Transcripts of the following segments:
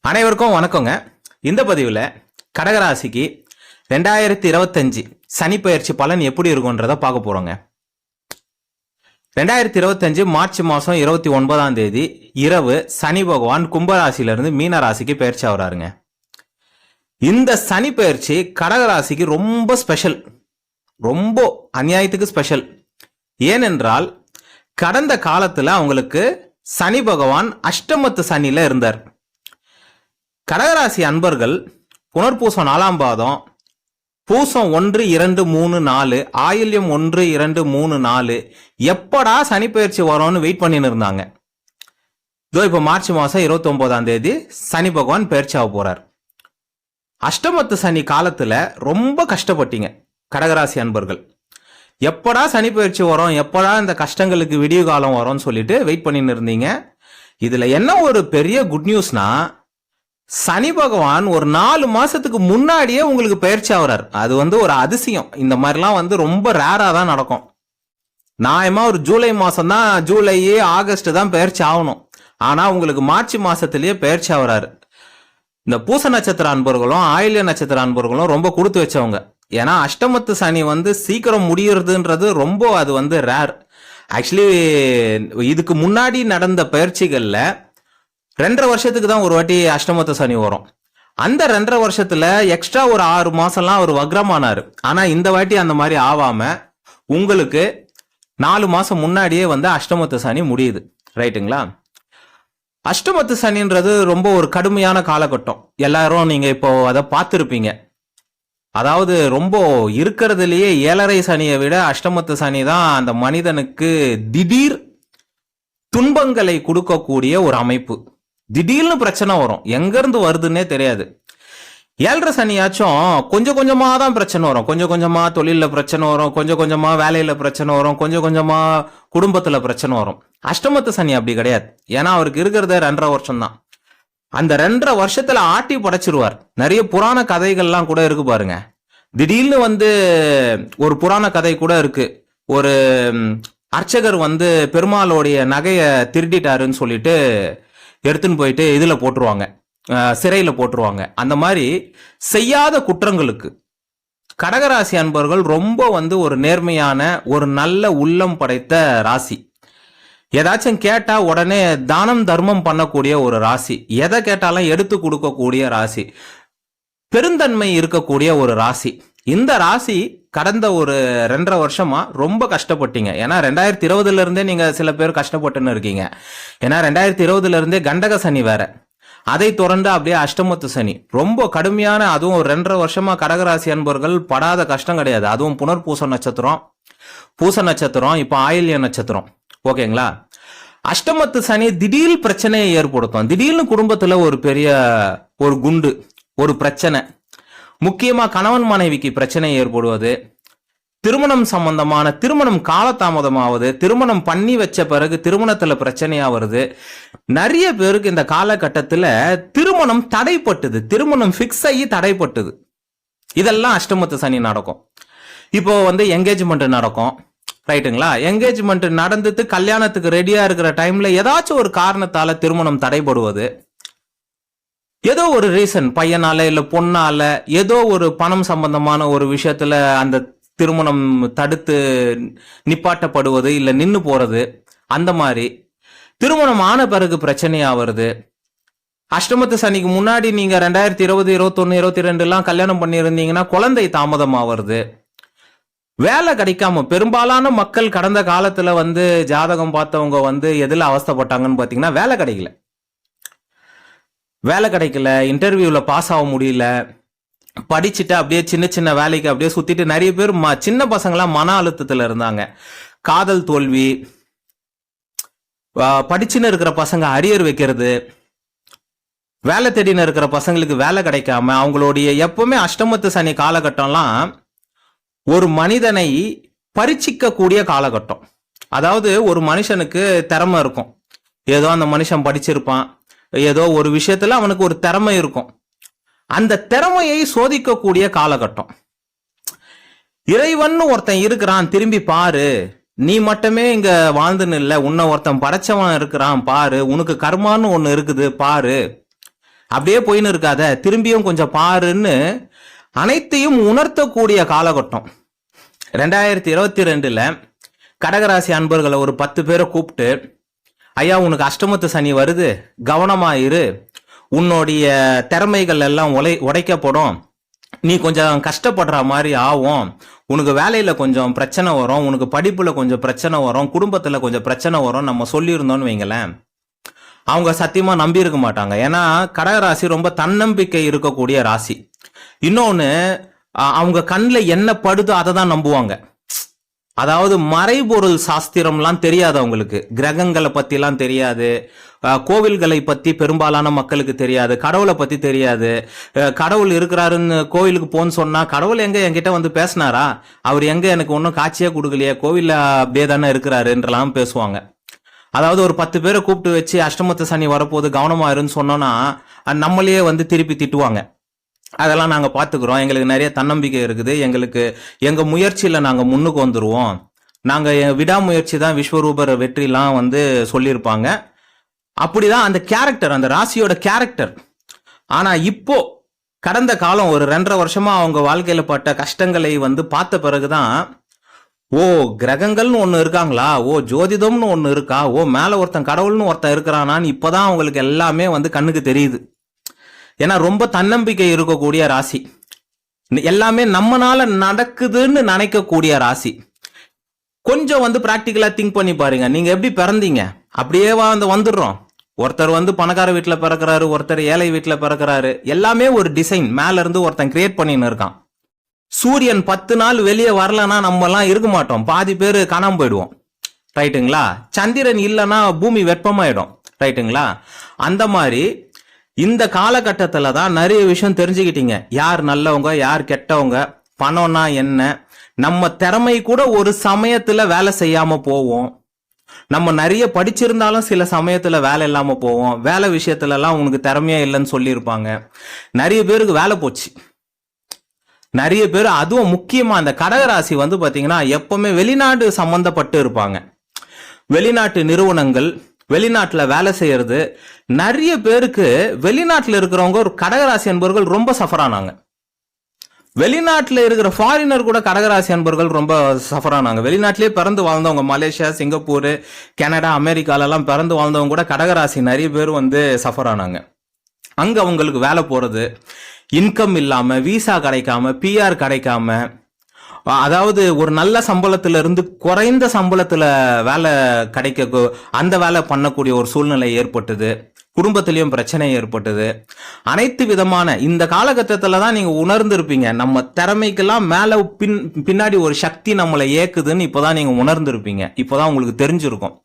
அனைவருக்கும் வணக்கங்க. இந்த பதிவில் கடகராசிக்கு 2025 சனி பயிற்சி பலன் எப்படி இருக்கும்ன்றத பார்க்க போறோங்க. 2025 மார்ச் மாதம் 29ஆம் தேதி இரவு சனி பகவான் கும்பராசியிலிருந்து மீன ராசிக்கு பயிற்சி ஆகிறாருங்க. இந்த சனி பயிற்சி கடகராசிக்கு ரொம்ப ஸ்பெஷல், ரொம்ப அநியாயத்துக்கு ஸ்பெஷல். ஏனென்றால் கடந்த காலத்தில் அவங்களுக்கு சனி பகவான் அஷ்டமத்து சனியில் இருந்தார். கடகராசி அன்பர்கள் புனர்பூசம் 4ஆம் பாதம், பூசம் 1, 2, 3, 4, ஆயில்யம் 1, 2, 3, 4 எப்படா சனி பயிற்சி வரும்னு வெயிட் பண்ணின்னு இருந்தாங்க. இதோ இப்போ மார்ச் மாதம் 29ஆம் தேதி சனி பகவான் பயிற்சி ஆக போறார். அஷ்டமத்து சனி காலத்துல ரொம்ப கஷ்டப்பட்டீங்க கடகராசி அன்பர்கள். எப்படா சனி பயிற்சி வரும், எப்படா இந்த கஷ்டங்களுக்கு விடிவு காலம் வரும்னு சொல்லிட்டு வெயிட் பண்ணின்னு இருந்தீங்க. இதுல என்ன ஒரு பெரிய குட் நியூஸ்னா, சனி பகவான் ஒரு 4 மாசத்துக்கு முன்னாடியே உங்களுக்கு பயிற்சி ஆகிறார். அது ஒரு அதிசயம். இந்த மாதிரிலாம் ரொம்ப ரேரா தான் நடக்கும். நியாயமா ஒரு ஜூலை மாசம் தான், ஜூலை ஆகஸ்ட் தான் பயிற்சி ஆகணும். ஆனா உங்களுக்கு மார்ச் மாசத்திலேயே பயிற்சி ஆகிறாரு. இந்த பூச நட்சத்திர அன்பர்களும் ஆயில்ய நட்சத்திர அன்பர்களும் ரொம்ப கொடுத்து வச்சவங்க. ஏன்னா அஷ்டமத்து சனி சீக்கிரம் முடியறதுன்றது ரொம்ப அது ரேர். ஆக்சுவலி இதுக்கு முன்னாடி நடந்த பயிற்சிகள்ல 2.5 வருஷத்துக்கு தான் ஒரு வாட்டி அஷ்டமத்து சனி வரும். அந்த 2.5 வருஷத்துல எக்ஸ்ட்ரா ஒரு 6 மாசம்லாம் அவர் வக்ரமானாரு. ஆனா இந்த வாட்டி அந்த மாதிரி ஆவாம உங்களுக்கு 4 மாசம் முன்னாடியே அஷ்டமத்து சனி முடியுது. ரைட்டுங்களா? அஷ்டமத்து சனின்றது ரொம்ப ஒரு கடுமையான காலகட்டம். எல்லாரும் நீங்க இப்போ அதை பார்த்துருப்பீங்க. அதாவது ரொம்ப இருக்கிறதுலயே 7.5 சனியை விட அஷ்டமத்து சனி தான் அந்த மனிதனுக்கு திடீர் துன்பங்களை கொடுக்கக்கூடிய ஒரு அமைப்பு. திடீர்னு பிரச்சனை வரும், எங்க இருந்து வருதுன்னே தெரியாது. 7.5 சனியாச்சும் கொஞ்சம் கொஞ்சமா தான் பிரச்சனை வரும். கொஞ்சம் கொஞ்சமா தொழில பிரச்சனை வரும், கொஞ்சம் கொஞ்சமா வேலையில பிரச்சனை வரும், கொஞ்சம் கொஞ்சமா குடும்பத்துல பிரச்சனை வரும். அஷ்டமத்து சனி அப்படி கிடையாது. ஏன்னா அவருக்கு இருக்கிறது 2.5 வருஷம் தான். அந்த 2.5 வருஷத்துல ஆட்டி படைச்சிருவார். நிறைய புராண கதைகள்லாம் கூட இருக்கு பாருங்க. திடீர்னு ஒரு புராண கதை கூட இருக்கு. ஒரு அர்ச்சகர் பெருமாளுடைய நகைய திருடிட்டாருன்னு சொல்லிட்டு எடுத்துன்னு போயிட்டு இதுல போட்டுருவாங்க, சிறையில போட்டுருவாங்க. அந்த மாதிரி செய்யாத குற்றங்களுக்கு கடகராசி அன்பர்கள் ரொம்ப ஒரு நேர்மையான ஒரு நல்ல உள்ளம் படைத்த ராசி. ஏதாச்சும் கேட்டா உடனே தானம் தர்மம் பண்ணக்கூடிய ஒரு ராசி. எதை கேட்டாலும் எடுத்து கொடுக்கக்கூடிய ராசி, பெருந்தன்மை இருக்கக்கூடிய ஒரு ராசி. இந்த ராசி கடந்த ஒரு 2.5 வருஷமா ரொம்ப கஷ்டப்பட்டீங்க. ஏன்னா 2020 இருந்தே நீங்க சில பேர் கஷ்டப்பட்டுன்னு இருக்கீங்க. ஏன்னா 2020 இருந்தே கண்டக சனி வேற, அதை தொடர்ந்து அப்படியே அஷ்டமத்து சனி ரொம்ப கடுமையான. அதுவும் ஒரு 2.5 வருஷமா கடகராசி அன்பர்கள் படாத கஷ்டம் கிடையாது. அதுவும் புனர்பூச நட்சத்திரம், பூச நட்சத்திரம், இப்ப ஆயில்ய நட்சத்திரம். ஓகேங்களா? அஷ்டமத்து சனி திடீர் பிரச்சனையை ஏற்படுத்தும். திடீர்னு குடும்பத்துல ஒரு பெரிய ஒரு குண்டு, ஒரு பிரச்சனை, முக்கியமா கணவன் மனைவிக்கு பிரச்சனை ஏற்படுவது, திருமணம் சம்பந்தமான திருமணம் காலதாமதமாவது, திருமணம் பண்ணி வச்ச பிறகு திருமணத்துல பிரச்சனையா வருது. நிறைய பேருக்கு இந்த காலகட்டத்துல திருமணம் தடைப்பட்டது, திருமணம் பிக்ஸ் ஆகி தடைப்பட்டது. இதெல்லாம் அஷ்டமத்து சனி நடக்கும். இப்போ என்கேஜ்மெண்ட் நடக்கும். ரைட்டுங்களா? என்கேஜ்மெண்ட் நடந்துட்டு கல்யாணத்துக்கு ரெடியா இருக்கிற டைம்ல ஏதாச்சும் ஒரு காரணத்தால திருமணம் தடைபடுவது, ஏதோ ஒரு ரீசன், பையனால இல்ல பொண்ணால ஏதோ ஒரு பணம் சம்பந்தமான ஒரு விஷயத்துல அந்த திருமணம் தடுத்து நிப்பாட்டப்படுவது இல்ல நின்னு போறது. அந்த மாதிரி திருமணம் ஆன பிறகு பிரச்சனையா வருது. அஷ்டமத்து சனிக்கு முன்னாடி நீங்க 2020, 21, 22 எல்லாம் கல்யாணம் பண்ணியிருந்தீங்கன்னா குழந்தை தாமதமா வருது. வேலை கிடைக்காம பெரும்பாலான மக்கள் கடந்த காலத்துல ஜாதகம் பார்த்தவங்க எதுல அவஸ்தைப்பட்டாங்கன்னு பாத்தீங்கன்னா வேலை கிடைக்கல, இன்டர்வியூல பாஸ் ஆக முடியல, படிச்சுட்டு அப்படியே சின்ன சின்ன வேலைக்கு அப்படியே சுத்திட்டு நிறைய பேர் சின்ன பசங்களாம் மன அழுத்தத்துல இருந்தாங்க. காதல் தோல்வி, படிச்சுன்னு இருக்கிற பசங்க அரியர் வைக்கிறது, வேலை தேடின்னு இருக்கிற பசங்களுக்கு வேலை கிடைக்காம அவங்களுடைய எப்பவுமே அஷ்டமத்து சனி காலகட்டம்லாம் ஒரு மனிதனை பரீட்சிக்க கூடிய காலகட்டம். அதாவது ஒரு மனுஷனுக்கு திறமை இருக்கும், ஏதோ அந்த மனுஷன் படிச்சிருப்பான், ஏதோ ஒரு விஷயத்துல அவனுக்கு ஒரு திறமை இருக்கும். அந்த திறமையை சோதிக்கக்கூடிய காலகட்டம். இறைவன் ஒருத்தன் இருக்கிறான், திரும்பி பாரு, நீ மட்டுமே இங்க வாழ்ந்துன்னு இல்ல, உன்னை ஒருத்தன் படைச்சவன் இருக்கிறான் பாரு, உனக்கு கர்மான்னு ஒண்ணு இருக்குது பாரு, அப்படியே போயின்னு இருக்காத, திரும்பியும் கொஞ்சம் பாருன்னு அனைத்தையும் உணர்த்தக்கூடிய காலகட்டம். 2022 கடகராசி அன்பர்களை ஒரு 10 பேரை கூப்பிட்டு, ஐயா உனக்கு அஷ்டமத்து சனி வருது, கவனமாயிரு, உன்னுடைய திறமைகள் எல்லாம் உடைக்கப்படும், நீ கொஞ்சம் கஷ்டப்படுற மாதிரி ஆகும், உனக்கு வேலையில கொஞ்சம் பிரச்சனை வரும், உனக்கு படிப்புல கொஞ்சம் பிரச்சனை வரும், குடும்பத்துல கொஞ்சம் பிரச்சனை வரும் நம்ம சொல்லியிருந்தோம்னு வைங்களேன், அவங்க சத்தியமா நம்பி இருக்க மாட்டாங்க. ஏன்னா கடகராசி ரொம்ப தன்னம்பிக்கை இருக்கக்கூடிய ராசி. இன்னொன்னு, அவங்க கண்ணில் என்ன படுதோ அதை தான் நம்புவாங்க. அதாவது மறைபொருள் சாஸ்திரம்லாம் தெரியாது அவங்களுக்கு, கிரகங்களை பத்திலாம் தெரியாது, கோவில்களை பத்தி பெரும்பாலான மக்களுக்கு தெரியாது, கடவுளை பத்தி தெரியாது. கடவுள் இருக்கிறாருன்னு கோவிலுக்கு போன்னு சொன்னா, கடவுள் எங்க என்கிட்ட வந்து பேசினாரா, அவர் எங்க எனக்கு ஒன்றும் காட்சியே கொடுக்கலையே, கோவில்ல அப்படியே தானே இருக்கிறாருன்றலாம் பேசுவாங்க. அதாவது ஒரு 10 பேரை கூப்பிட்டு வச்சு அஷ்டமத்து சனி வரப்போது கவனமா இருன்னு சொன்னோம்னா நம்மளையே வந்து திருப்பி திட்டுவாங்க. அதெல்லாம் நாங்கள் பார்த்துக்குறோம், எங்களுக்கு நிறைய தன்னம்பிக்கை இருக்குது, எங்களுக்கு எங்கள் முயற்சியில் நாங்கள் முன்னுக்கு வந்துடுவோம், நாங்கள் விடாமுயற்சி தான் விஸ்வரூபர் வெற்றிலாம் வந்து சொல்லியிருப்பாங்க. அப்படிதான் அந்த கேரக்டர், அந்த ராசியோட கேரக்டர். ஆனால் இப்போ கடந்த காலம் ஒரு 2.5 வருஷமா அவங்க வாழ்க்கையில் பட்ட கஷ்டங்களை வந்து பார்த்த பிறகுதான், ஓ கிரகங்கள்னு ஒன்று இருக்காங்களா, ஓ ஜோதிடம்னு ஒன்று இருக்கா, ஓ மேலே ஒருத்தன் கடவுள்னு ஒருத்தன் இருக்கிறானான்னு இப்போதான் அவங்களுக்கு எல்லாமே வந்து கண்ணுக்கு தெரியுது. ஏன்னா ரொம்ப தன்னம்பிக்கை இருக்கக்கூடிய ராசி, எல்லாமே நம்மனால நடக்குதுன்னு நினைக்கக்கூடிய ராசி. கொஞ்சம் வந்து பிராக்டிக்கலா திங்க் பண்ணி பாருங்க, நீங்க எப்படி பிறந்தீங்க அப்படியே வந்துடுறோம். ஒருத்தர் வந்து பணக்கார வீட்டுல பிறக்கிறாரு, ஒருத்தர் ஏழை வீட்டுல பிறக்கிறாரு, எல்லாமே ஒரு டிசைன் மேல இருந்து ஒருத்தன் கிரியேட் பண்ணின்னு இருக்கான். சூரியன் 10 நாள் வெளியே வரலன்னா நம்ம எல்லாம் இருக்க மாட்டோம், பாதி பேர் காணாம போயிடுவோம், ரைட்டுங்களா. சந்திரன் இல்லைன்னா பூமி வெப்பமாயிடும், ரைட்டுங்களா. அந்த மாதிரி இந்த காலகட்டத்தில் தான் நிறைய விஷயம் தெரிஞ்சுக்கிட்டீங்க, யார் நல்லவங்க யார் கெட்டவங்க, பணம்னா என்ன, நம்ம திறமை கூட ஒரு சமயத்துல வேலை செய்யாம போவோம், நம்ம நிறைய படிச்சிருந்தாலும் சில சமயத்துல வேலை இல்லாம போவோம், வேலை விஷயத்துல எல்லாம் உனக்கு திறமையா இல்லைன்னு சொல்லியிருப்பாங்க. நிறைய பேருக்கு வேலை போச்சு, நிறைய பேர். அதுவும் முக்கியமா அந்த கடகராசி வந்து பாத்தீங்கன்னா எப்பவுமே வெளிநாடு சம்பந்தப்பட்டு இருப்பாங்க, வெளிநாட்டு நிறுவனங்கள், வெளிநாட்டில் வேலை செய்யறது. நிறைய பேருக்கு வெளிநாட்டில் இருக்கிறவங்க ஒரு கடகராசி அன்பர்கள் ரொம்ப சஃபர் ஆனாங்க. வெளிநாட்டில் இருக்கிற ஃபாரினர் கூட கடகராசி அன்பர்கள் ரொம்ப சஃபர் ஆனாங்க. வெளிநாட்டிலே பிறந்து வாழ்ந்தவங்க, மலேசியா, சிங்கப்பூர், கனடா, அமெரிக்காலெல்லாம் பிறந்து வாழ்ந்தவங்க கூட கடகராசி நிறைய பேர் வந்து சஃபர் ஆனாங்க. அங்கே அவங்களுக்கு வேலை போகிறது, இன்கம் இல்லாமல், விசா கிடைக்காம, பிஆர் கிடைக்காம, அதாவது ஒரு நல்ல சம்பளத்துல இருந்து குறைந்த சம்பளத்துல வேலை கிடைக்க, அந்த வேலை பண்ணக்கூடிய ஒரு சூழ்நிலை ஏற்பட்டது. குடும்பத்திலையும் பிரச்சனை ஏற்பட்டது. அனைத்து விதமான இந்த காலகட்டத்துல தான் நீங்க உணர்ந்திருப்பீங்க, நம்ம திறமைக்கெல்லாம் மேல பின்னாடி ஒரு சக்தி நம்மளை ஏக்குதுன்னு இப்போதான் நீங்க உணர்ந்திருப்பீங்க, இப்போதான் உங்களுக்கு தெரிஞ்சிருக்கும்.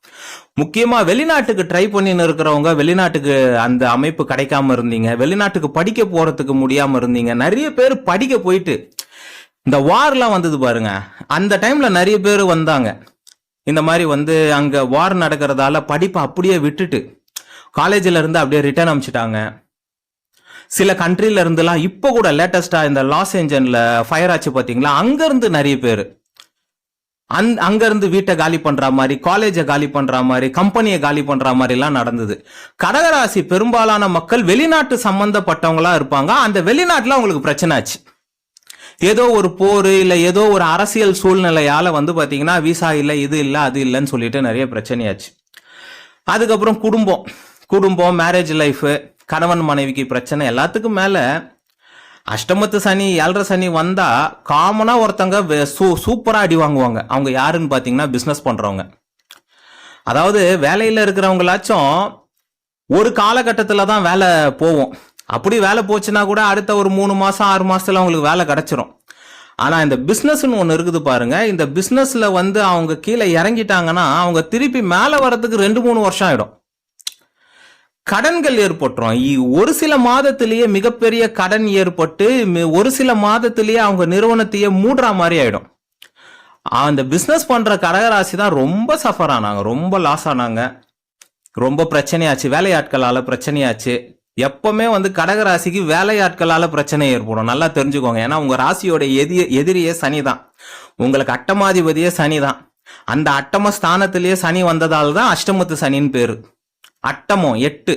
முக்கியமா வெளிநாட்டுக்கு ட்ரை பண்ணின்னு இருக்கிறவங்க, வெளிநாட்டுக்கு அந்த அமைப்பு கிடைக்காம இருந்தீங்க, வெளிநாட்டுக்கு படிக்க போறதுக்கு முடியாம இருந்தீங்க, நிறைய பேர் படிக்க போயிட்டு இந்த வார்லாம் வந்தது பாருங்க, அந்த டைம்ல நிறைய பேர் வந்தாங்க. இந்த மாதிரி வந்து அங்க வார் நடக்கிறதால படிப்பை அப்படியே விட்டுட்டு காலேஜில் இருந்து அப்படியே ரிட்டர்ன் அனுப்பிச்சிட்டாங்க. சில கண்ட்ரில இருந்துலாம் இப்போ கூட லேட்டஸ்டா இந்த லாஸ் ஏஞ்சல்ல ஃபயர் ஆச்சு பாத்தீங்களா, அங்க இருந்து நிறைய பேர் அங்க இருந்து வீட்டை காலி பண்ற மாதிரி, காலேஜை காலி பண்ற மாதிரி, கம்பெனியை காலி பண்ற மாதிரி எல்லாம் நடந்தது. கடகராசி பெரும்பாலான மக்கள் வெளிநாட்டு சம்பந்தப்பட்டவங்களா இருப்பாங்க. அந்த வெளிநாட்டுல அவங்களுக்கு பிரச்சனை ஆச்சு, ஏதோ ஒரு போர் இல்ல ஏதோ ஒரு அரசியல் சூழ்நிலையால வந்து பாத்தீங்கன்னா விசா இல்ல, இது இல்ல, அது இல்லைன்னு சொல்லிட்டு நிறைய பிரச்சனையாச்சு. அதுக்கப்புறம் குடும்பம், மேரேஜ் லைஃப், கணவன் மனைவிக்கு பிரச்சனை, எல்லாத்துக்கும் மேல அஷ்டமத்து சனி, 7.5 சனி வந்தா காமனா ஒருத்தங்க சூப்பரா அடி வாங்குவாங்க. அவங்க யாருன்னு பாத்தீங்கன்னா பிசினஸ் பண்றவங்க. அதாவது வேலையில இருக்கிறவங்களாச்சும் ஒரு காலகட்டத்துல தான் வேலை போவோம், அப்படி வேலை போச்சுன்னா கூட அடுத்த ஒரு 3 மாசம் 6 மாசத்துல அவங்களுக்கு வேலை கிடைச்சிரும். ஆனா இந்த பிசினஸ்ன்னு ஒண்ணு இருக்குது பாருங்க, இந்த பிசினஸ்ல வந்து அவங்க கீழே இறங்கிட்டாங்கன்னா அவங்க திருப்பி மேல வர்றதுக்கு 2-3 வருஷம் ஆயிடும். கடன்கள் ஏற்பட்டுரும், ஒரு சில மாதத்திலேயே மிகப்பெரிய கடன் ஏற்பட்டு ஒரு சில மாதத்திலேயே அவங்க நிறுவனத்தையே மூடுற மாதிரி ஆயிடும். அந்த பிசினஸ் பண்ற கடகராசி தான் ரொம்ப சஃபர் ஆனாங்க, ரொம்ப லாஸ் ஆனாங்க, ரொம்ப பிரச்சனையாச்சு, வேலையாட்களால பிரச்சனையாச்சு. எப்பவுமே வந்து கடகராசிக்கு வேலையாட்களால பிரச்சனை ஏற்படும், நல்லா தெரிஞ்சுக்கோங்க. ஏன்னா உங்க ராசியோட எதிரியே சனி தான், உங்களுக்கு அட்டமாதிபதியே சனி தான். அந்த அட்டம ஸ்தானத்திலேயே சனி வந்ததால் தான் அஷ்டமத்து சனின்னு பேரு. அட்டமம் 8,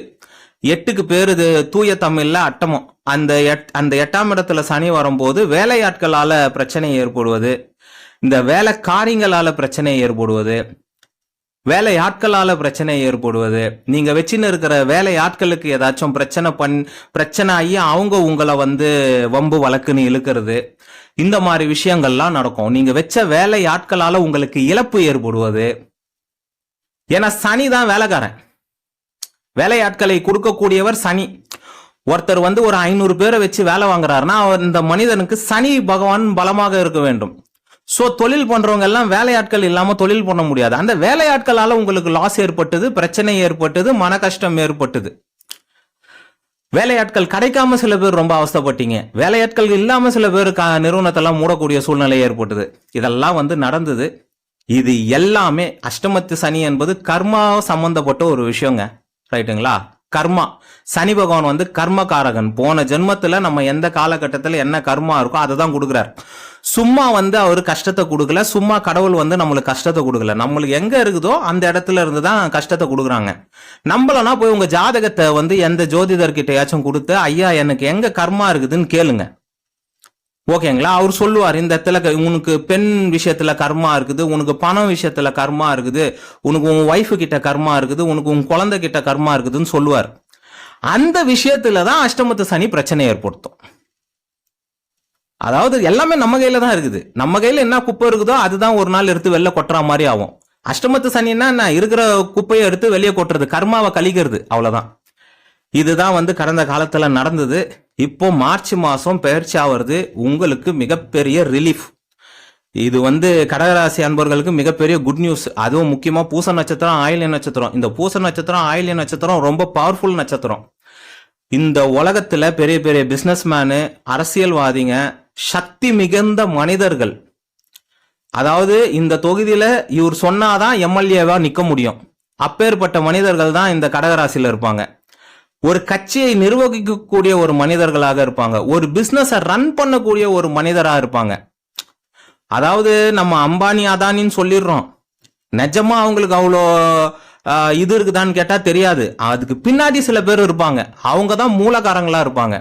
8க்கு பேரு இது தூய தமிழ்ல அட்டமம். அந்த 8ஆம் இடத்துல சனி வரும்போது வேலையாட்களால பிரச்சனை ஏற்படுவது, இந்த வேலைக்காரிங்களால பிரச்சனை ஏற்படுவது, வேலையாட்களால பிரச்சனை ஏற்படுவது, நீங்க வச்சுன்னு இருக்கிற வேலையாட்களுக்கு ஏதாச்சும் பிரச்சனை ஆகி அவங்க உங்களை வம்பு வழக்குன்னு இழுக்கிறது, இந்த மாதிரி விஷயங்கள்லாம் நடக்கும். நீங்க வச்ச வேலையாட்களால உங்களுக்கு இழப்பு ஏற்படுவது. ஏன்னா சனி தான் வேலைக்காரன், வேலையாட்களை கொடுக்கக்கூடியவர் சனி. ஒருத்தர் ஒரு 500 பேரை வச்சு வேலை வாங்குறாருன்னா இந்த மனிதனுக்கு சனி பகவான் பலமாக இருக்க வேண்டும். சோ தொழில் பண்றவங்க எல்லாம் வேலையாட்கள் இல்லாம தொழில் பண்ண முடியாது. அந்த வேலையாட்களால உங்களுக்கு லாஸ் ஏற்பட்டது, பிரச்சனை ஏற்பட்டது, மன கஷ்டம் ஏற்பட்டது. வேலையாட்கள் கிடைக்காம சில பேர் ரொம்ப அவஸ்தைப்பட்டீங்க. வேலையாட்கள் இல்லாம சில பேர் நிறுவனத்தெல்லாம் மூடக்கூடிய சூழ்நிலை ஏற்பட்டது. இதெல்லாம் நடந்தது. இது எல்லாமே அஷ்டமத்து சனி என்பது கர்மா சம்பந்தப்பட்ட ஒரு விஷயங்க. ரைட்டுங்களா? கர்மா. சனி பகவான் கர்மகாரகன். போன ஜென்மத்துல நம்ம எந்த காலகட்டத்துல என்ன கர்மா இருக்கோ அதை தான் கொடுக்குறாரு. சும்மா அவரு கஷ்டத்தை கொடுக்கல, சும்மா கடவுள் நம்மளுக்கு கஷ்டத்தை கொடுக்கல. நம்மளுக்கு எங்க இருக்குதோ அந்த இடத்துல இருந்து தான் கஷ்டத்தை கொடுக்குறாங்க. நம்மளனா போய் உங்க ஜாதகத்தை எந்த ஜோதிடர்கிட்டயாச்சும் கொடுத்து, ஐயா எனக்கு எங்க கர்மா இருக்குதுன்னு கேளுங்க. ஓகேங்களா? அவர் சொல்லுவார், இந்த இடத்துல உனக்கு பெண் விஷயத்துல கர்மா இருக்குது, உனக்கு பணம் விஷயத்துல கர்மா இருக்குது, உனக்கு உன் ஒய்ஃபு கிட்ட கர்மா இருக்குது, உனக்கு உன் குழந்தை கிட்ட கர்மா இருக்குதுன்னு சொல்லுவார். அந்த விஷயத்துலதான் அஷ்டமத்து சனி பிரச்சனை ஏற்படுத்தும். அதாவது எல்லாமே நம்ம கையில தான் இருக்குது. நம்ம கையில என்ன குப்பை இருக்குதோ அதுதான் ஒரு நாள் எடுத்து வெளில கொட்டுற மாதிரி ஆகும். அஷ்டமத்து சனின்னா என்ன, இருக்கிற குப்பையை எடுத்து வெளியே கொட்டுறது, கர்மாவை கழிக்கிறது, அவ்வளவுதான். இதுதான் கடந்த காலத்துல நடந்தது. இப்போ மார்ச் மாசம் பெயர்ச்சி ஆவது உங்களுக்கு மிகப்பெரிய ரிலீஃப். இது கடகராசி அன்பர்களுக்கு மிகப்பெரிய குட் நியூஸ். அதுவும் முக்கியமா பூச நட்சத்திரம், ஆயில்ய நட்சத்திரம். இந்த பூச நட்சத்திரம், ஆயில்ய நட்சத்திரம் ரொம்ப பவர்ஃபுல் நட்சத்திரம். இந்த உலகத்துல பெரிய பெரிய பிசினஸ்மேனு, அரசியல்வாதிங்க, சக்தி மிகுந்த மனிதர்கள், அதாவது இந்த தொகுதியில இவர் சொன்னாதான் எம்எல்ஏவா நிக்க முடியும், அப்பேற்பட்ட மனிதர்கள் தான் இந்த கடகராசியில இருப்பாங்க. ஒரு கட்சியை நிர்வகிக்கக்கூடிய ஒரு மனிதர்களாக இருப்பாங்க. ஒரு பிசினஸ் ரன் பண்ணக்கூடிய ஒரு மனிதரா இருப்பாங்க. அதாவது நம்ம அம்பானி அதானின்னு சொல்லிடுறோம், நிஜமா அவங்களுக்கு அவ்வளோ இது இருக்குதான்னு கேட்டா தெரியாது. அதுக்கு பின்னாடி சில பேர் இருப்பாங்க, அவங்க தான் மூலகாரங்களா இருப்பாங்க.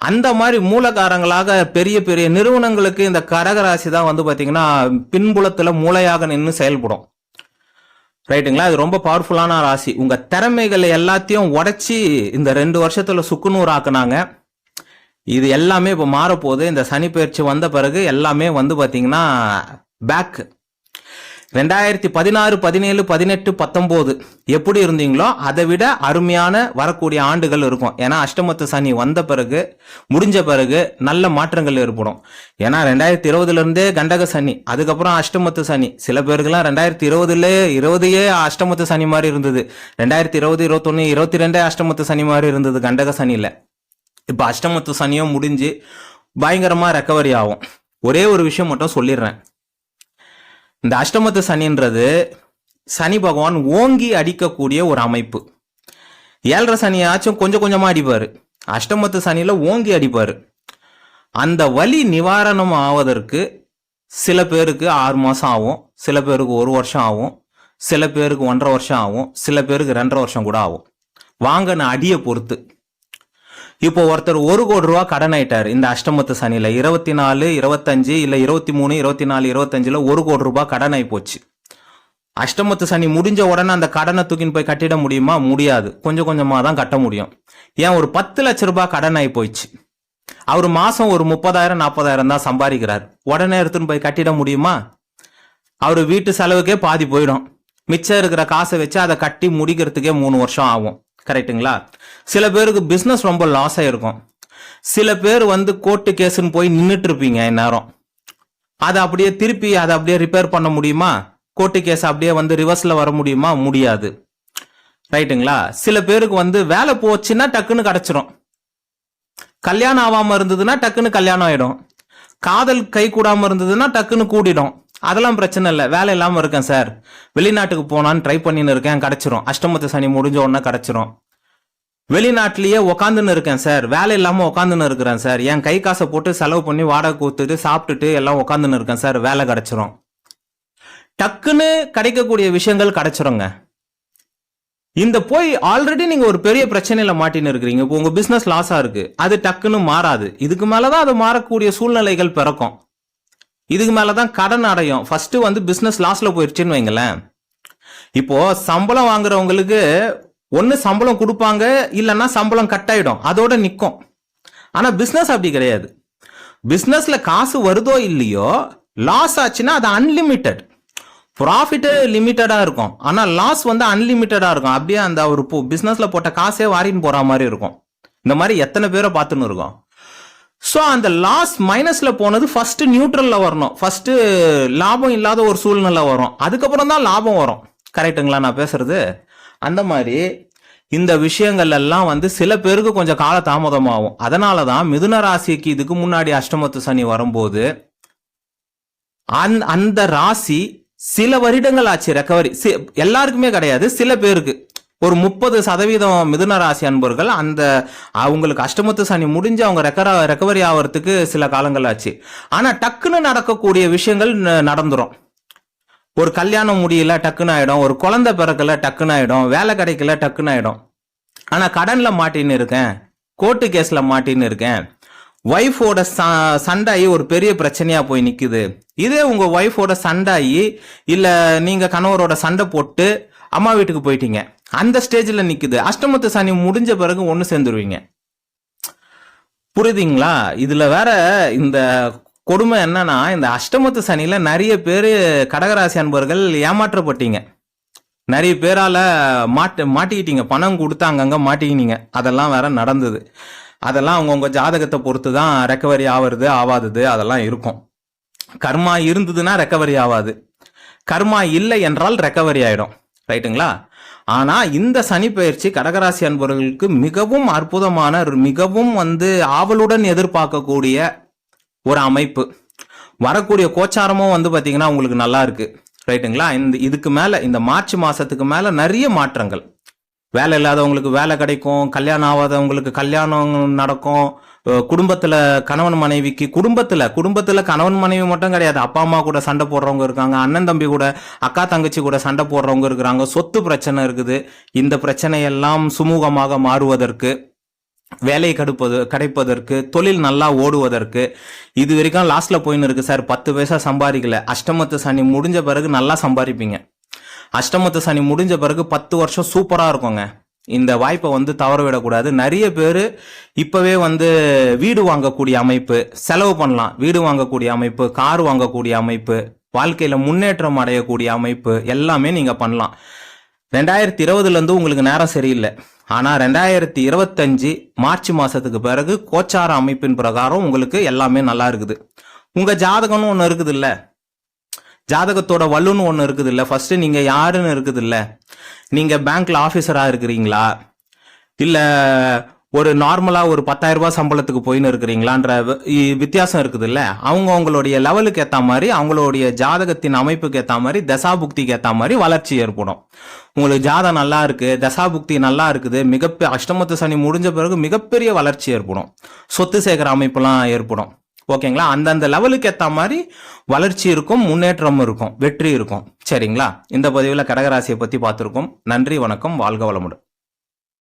அந்த மாதிரி மூலகாரங்களாக பெரிய பெரிய நிறுவனங்களுக்கு இந்த கடகராசி தான் பாத்தீங்கன்னா பின்புலத்துல மூளையாக நின்று செயல்படும். ரைட்டுங்களா? இது ரொம்ப பவர்ஃபுல்லான ராசி. உங்க திறமைகளை எல்லாத்தையும் உடைச்சி இந்த 2 வருஷத்துல சுக்குநூறு ஆக்குனாங்க. இது எல்லாமே இப்ப மாறப்போகுது. இந்த சனி பயிற்சி வந்த பிறகு எல்லாமே பாத்தீங்கன்னா பேக். 2016, 17, 18, 19 எப்படி இருந்தீங்களோ அதை விட அருமையான வரக்கூடிய ஆண்டுகள் இருக்கும். ஏன்னா அஷ்டமத்து சனி வந்த பிறகு, முடிஞ்ச பிறகு நல்ல மாற்றங்கள் ஏற்படும். ஏன்னா 2020 இருந்தே கண்டக சனி, அதுக்கப்புறம் அஷ்டமத்து சனி. சில பேருக்குலாம் 2020 அஷ்டமத்து சனி மாதிரி இருந்தது. 2020, 21, 22 அஷ்டமத்து சனி மாதிரி இருந்தது கண்டக சனியில. இப்ப அஷ்டமத்து சனியும் முடிஞ்சு பயங்கரமா ரெக்கவரி ஆகும். ஒரே ஒரு விஷயம் மட்டும் சொல்லிடுறேன். இந்த அஷ்டமத்து சனின்றது சனி பகவான் ஓங்கி அடிக்கக்கூடிய ஒரு அமைப்பு. 7.5 சனியாச்சும் கொஞ்சம் கொஞ்சமா அடிப்பாரு, அஷ்டமத்து சனியில ஓங்கி அடிப்பாரு. அந்த வலி நிவாரணம் ஆவதற்கு சில பேருக்கு 6 மாசம் ஆகும், சில பேருக்கு 1 வருஷம் ஆகும், சில பேருக்கு 1.5 வருஷம் ஆகும், சில பேருக்கு 2.5 வருஷம் கூட ஆகும், வாங்கின அடியை பொறுத்து. இப்போ ஒருத்தர் 1 கோடி ரூபா கடன் ஆயிட்டாரு இந்த அஷ்டமத்து சனியில. 24, 25 இல்ல 23, 24, 25ல 1 கோடி ரூபாய் கடன் ஆகி போச்சு. அஷ்டமத்து சனி முடிஞ்ச உடனே அந்த கடனை தூக்கின்னு போய் கட்டிட முடியுமா? முடியாது. கொஞ்சம் கொஞ்சமா தான் கட்ட முடியும். ஏன், ஒரு 10 லட்சம் ரூபாய் கடன் ஆகி போயிடுச்சு. அவர் மாசம் ஒரு 30,000, 40,000 தான் சம்பாதிக்கிறார். உடனே எடுத்துன்னு போய் கட்டிட முடியுமா? அவரு வீட்டு செலவுக்கே பாதி போயிடும். மிச்சம் இருக்கிற காசை வச்சு அதை கட்டி முடிக்கிறதுக்கே 3 வருஷம் ஆகும். கரெக்டுங்களா? சில பேருக்கு பிசினஸ் ரொம்ப லாஸ் ஆயிருக்கும். சில பேர் கோர்ட்டு கேஸ்ன்னு போய் நின்றுட்டு இருப்பீங்க இந்நேரம். அதை அப்படியே திருப்பி அதை அப்படியே ரிப்பேர் பண்ண முடியுமா? கோர்ட்டு கேஸ் அப்படியே ரிவர்ஸ்ல வர முடியுமா? முடியாது. ரைட்டுங்களா? சில பேருக்கு வேலை போச்சுன்னா டக்குன்னு கிடைச்சிரும். கல்யாணம் ஆகாம இருந்ததுன்னா டக்குன்னு கல்யாணம் ஆயிடும். காதல் கை கூடாம இருந்ததுன்னா டக்குன்னு கூடிடும். அதெல்லாம் பிரச்சனை இல்லை. வேலை இல்லாம இருக்கேன் சார், வெளிநாட்டுக்கு போனான்னு ட்ரை பண்ணின்னு இருக்கேன், கிடைச்சிரும். அஷ்டமத்து சனி முடிஞ்ச உடனே கிடைச்சிரும். வெளிநாட்டிலேயே உக்காந்துன்னு இருக்கேன் சார், வேலை இல்லாம உக்காந்துன்னு இருக்கிறேன் சார், என் கை காசை போட்டு செலவு பண்ணி வாடகை கொடுத்துட்டு சாப்பிட்டுட்டு எல்லாம் உக்காந்துன்னு இருக்கேன் சார், வேலை கிடைச்சிரும். டக்குன்னு கிடைக்கக்கூடிய விஷயங்கள் கிடைச்சிருங்க. இந்த போய் ஆல்ரெடி நீங்க ஒரு பெரிய பிரச்சனையில மாட்டின்னு இருக்கிறீங்க. இப்போ உங்க பிசினஸ் லாஸா இருக்கு, அது டக்குன்னு மாறாது. இதுக்கு மேலதான் அது மாறக்கூடிய சூழ்நிலைகள் பிறக்கும். இதுக்கு மேலதான் கடன் அடையும். ஃபர்ஸ்ட் வந்து பிசினஸ் லாஸ்ல போயிடுச்சுன்னு வைங்களேன். இப்போ சம்பளம் வாங்குறவங்களுக்கு ஒன்னு சம்பளம் கொடுப்பாங்க, இல்லைன்னா சம்பளம் கட் ஆயிடும், அதோட நிக்கும். ஆனா பிசினஸ் அப்படி கிடையாது. பிசினஸ்ல காசு வருதோ இல்லையோ, லாஸ் ஆச்சுன்னா அது அன்லிமிட்டெட். ப்ராஃபிட் லிமிட்டடா இருக்கும், ஆனா லாஸ் வந்து அன்லிமிட்டடா இருக்கும். அப்படியே அந்த ஒரு பிசினஸ்ல போட்ட காசே வாரின்னு போற மாதிரி இருக்கும். இந்த மாதிரி எத்தனை பேரை பார்த்துன்னு இருக்கோம். ஸோ அந்த லாஸ் மைனஸ்ல போனது ஃபர்ஸ்ட் நியூட்ரல்ல வரணும். ஃபர்ஸ்ட் லாபம் இல்லாத ஒரு சூழ்நிலை வரும், அதுக்கப்புறம் தான் லாபம் வரும். கரெக்டுங்களா நான் பேசுறது? அந்த மாதிரி இந்த விஷயங்கள் எல்லாம் வந்து சில பேருக்கு கொஞ்சம் கால தாமதமாகும். அதனாலதான் மிதுன ராசிக்கு இதுக்கு முன்னாடி அஷ்டமத்து சனி வரும்போது அந்த ராசி சில வருடங்கள் ஆச்சு ரெக்கவரி. எல்லாருக்குமே கிடையாது, சில பேருக்கு ஒரு 30% மிதுன ராசி அன்பர்கள் அந்த அவங்களுக்கு அஷ்டமத்து சனி முடிஞ்சு அவங்க ரெக்கவரி ஆகிறதுக்கு சில காலங்கள் ஆச்சு. ஆனா டக்குன்னு நடக்கக்கூடிய விஷயங்கள் நடந்துரும். ஒரு கல்யாணம் முடியல டக்குன்னு ஆயிடும், ஒரு குழந்தை பிறக்கல டக்குன்னு ஆயிடும், வேலை கிடைக்கல டக்குன்னு ஆயிடும். ஆனா கடன்ல மாட்டின்னு இருக்கேன், கோர்ட்டு கேஸ்ல மாட்டின்னு இருக்கேன், ஒய்ஃபோட சண்டாயி ஒரு பெரிய பிரச்சனையா போய் நிக்குது. இதே உங்க ஒய்ஃபோட சண்டாயி இல்ல நீங்க கணவரோட சண்டை போட்டு அம்மா வீட்டுக்கு போயிட்டீங்க, அந்த ஸ்டேஜ்ல நிக்குது, அஷ்டமத்து சனி முடிஞ்ச பிறகு ஒண்ணு சேர்ந்துருவீங்க. புரியுதுங்களா? இதுல வேற இந்த கொடுமை என்னன்னா, இந்த அஷ்டமத்து சனியில நிறைய பேர் கடகராசி அன்பர்கள் ஏமாற்றப்பட்டீங்க. நிறைய பேரால மாட்டிக்கிட்டீங்க, பணம் கொடுத்து அங்கங்க மாட்டிக்கினீங்க. அதெல்லாம் வேற நடந்தது. அதெல்லாம் அவங்கவுங்க ஜாதகத்தை பொறுத்து தான் ரெக்கவரி ஆவறது ஆவாதது அதெல்லாம் இருக்கும். கர்மா இருந்ததுன்னா ரெக்கவரி ஆகாது, கர்மா இல்லை என்றால் ரெக்கவரி ஆயிடும். ரைட்டுங்களா? ஆனா இந்த சனி பயிற்சி கடகராசி அன்பர்களுக்கு மிகவும் அற்புதமான, மிகவும் வந்து ஆவலுடன் எதிர்பார்க்கக்கூடிய ஒரு அமைப்பு. வரக்கூடிய கோச்சாரமும் வந்து பாத்தீங்கன்னா உங்களுக்கு நல்லா இருக்கு. ரைட்டுங்களா? இதுக்கு மேல இந்த மார்ச் மாசத்துக்கு மேல நிறைய மாற்றங்கள். வேலை இல்லாதவங்களுக்கு வேலை கிடைக்கும், கல்யாணம் ஆகாதவங்களுக்கு கல்யாணம் நடக்கும், குடும்பத்துல கணவன் மனைவிக்கு குடும்பத்துல கணவன் மனைவி மட்டும் கிடையாது, அப்பா அம்மா கூட சண்டை போடுறவங்க இருக்காங்க, அண்ணன் தம்பி கூட அக்கா தங்கச்சி கூட சண்டை போடுறவங்க இருக்கிறாங்க, சொத்து பிரச்சனை இருக்குது. இந்த பிரச்சனையெல்லாம் சுமூகமாக மாறுவதற்கு, வேலை கிடைப்பதற்கு, தொழில் நல்லா ஓடுவதற்கு, இது வரைக்கும் லாஸ்ட்ல போயின்னு இருக்கு சார், 10 பைசா சம்பாதிக்கல. அஷ்டமத்து சனி முடிஞ்ச பிறகு நல்லா சம்பாதிப்பீங்க. அஷ்டமத்து சனி முடிஞ்ச பிறகு 10 வருஷம் சூப்பரா இருக்குங்க. இந்த வாய்ப்பை வந்து தவற விடக்கூடாது. நிறைய பேர் இப்பவே வந்து வீடு வாங்கக்கூடிய அமைப்பு, செலவு பண்ணலாம், வீடு வாங்கக்கூடிய அமைப்பு, கார் வாங்கக்கூடிய அமைப்பு, வாழ்க்கையில முன்னேற்றம் அடையக்கூடிய அமைப்பு எல்லாமே நீங்க பண்ணலாம். 2020 இருந்து உங்களுக்கு நேரம் சரியில்லை. ஆனா 2025 மார்ச் மாசத்துக்கு பிறகு கோச்சார அமைப்பின் பிரகாரம் உங்களுக்கு எல்லாமே நல்லா இருக்குது. உங்க ஜாதகம்னு ஒண்ணு இருக்குது இல்ல, ஜாதகத்தோட வல்லுன்னு ஒண்ணு இருக்குது இல்ல, ஃபர்ஸ்ட் நீங்க யாருன்னு இருக்குது இல்ல, நீங்க பேங்க்ல ஆபீசரா இருக்கிறீங்களா, இல்ல ஒரு நார்மலா ஒரு 10,000 ரூபாய் சம்பளத்துக்கு போயின்னு இருக்கிறீங்களான்ற வித்தியாசம் இருக்குது இல்ல. அவங்களுடைய லெவலுக்கு ஏத்த மாதிரி, அவங்களுடைய ஜாதகத்தின் அமைப்புக்கு ஏத்த மாதிரி, தசாபுக்திக்கு ஏத்த மாதிரி வளர்ச்சி ஏற்படும். உங்களுக்கு ஜாதகம் நல்லா இருக்கு, தசாபுக்தி நல்லா இருக்குது, அஷ்டமத்து சனி முடிஞ்ச பிறகு மிகப்பெரிய வளர்ச்சி ஏற்படும், சொத்து சேகர அமைப்புலாம் ஏற்படும். ஓகேங்களா? அந்தந்த லெவலுக்கு ஏத்த மாதிரி வளர்ச்சி இருக்கும், முன்னேற்றம் இருக்கும், வெற்றி இருக்கும். சரிங்களா? இந்த பதிவுல கடகராசியை பத்தி பார்த்திருக்கோம். நன்றி, வணக்கம், வாழ்க வளமுடன்.